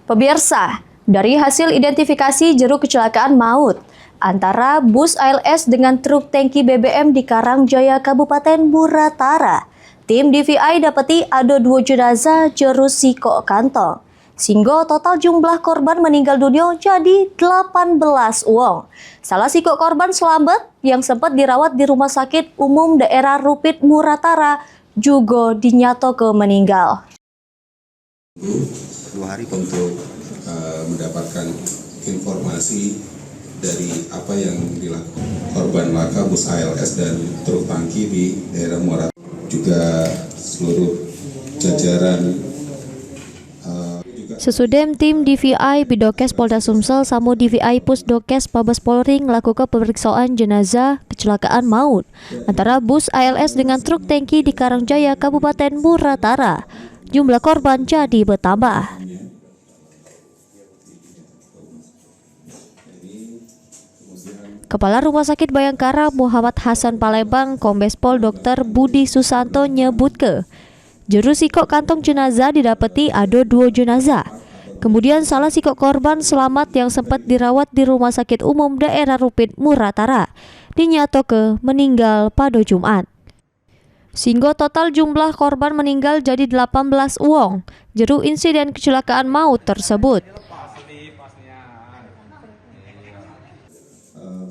Pemirsa, dari hasil identifikasi juru kecelakaan maut antara bus ALS dengan truk tangki BBM di Karangjaya, Kabupaten Muratara, tim DVI dapati ada 2 jenazah jero sikok kantong. Sehingga total jumlah korban meninggal dunia jadi 18 wong. Salah sikok korban selamat yang sempat dirawat di Rumah Sakit Umum Daerah Rupit Muratara juga dinyatakan meninggal. 2 hari untuk mendapatkan informasi dari apa yang dilakukan korban laka bus ALS dan truk tangki di daerah Muratara, juga seluruh jajaran. Sesudem tim DVI Bidokes Polda Sumsel sama DVI Pusdokes Mabes Polri melakukan pemeriksaan jenazah kecelakaan maut antara bus ALS dengan truk tangki di Karangjaya, Kabupaten Muratara. Jumlah korban jadi bertambah. Kepala Rumah Sakit Bayangkara Muhammad Hasan Palembang, Kombes Pol Dr. Budi Susanto nyebut juru sikok kantong jenazah didapati ada 2 jenazah. Kemudian salah sikok korban selamat yang sempat dirawat di Rumah Sakit Umum Daerah Rupit Muratara dinyatakan meninggal pada Jumat. Sehingga total jumlah korban meninggal jadi 18 wong jero insiden kecelakaan maut tersebut.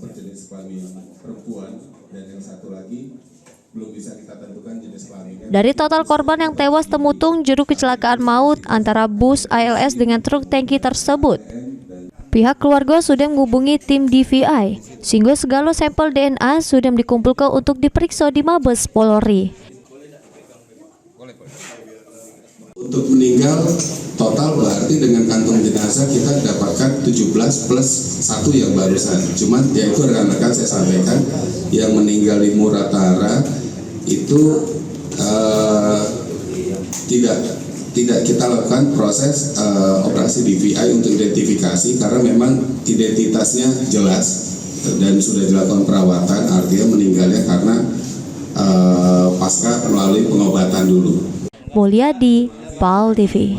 Berjenis kelamin perempuan dan yang satu lagi belum bisa kita tentukan jenis kelaminnya. Dari total korban yang tewas temutung juru kecelakaan maut antara bus ALS dengan truk tangki tersebut, pihak keluarga sudah menghubungi tim DVI sehingga segala sampel DNA sudah dikumpulkan untuk diperiksa di Mabes Polri. Untuk meninggal total berarti dengan kantong jenazah kita dapatkan 17 plus 1 yang barusan. Cuman ya itu rekan-rekan saya sampaikan yang meninggal di Muratara itu tidak kita lakukan proses operasi DVI untuk identifikasi karena memang identitasnya jelas dan sudah dilakukan perawatan, artinya meninggalnya karena pasca melalui pengobatan dulu. Mulyadi, PAL TV.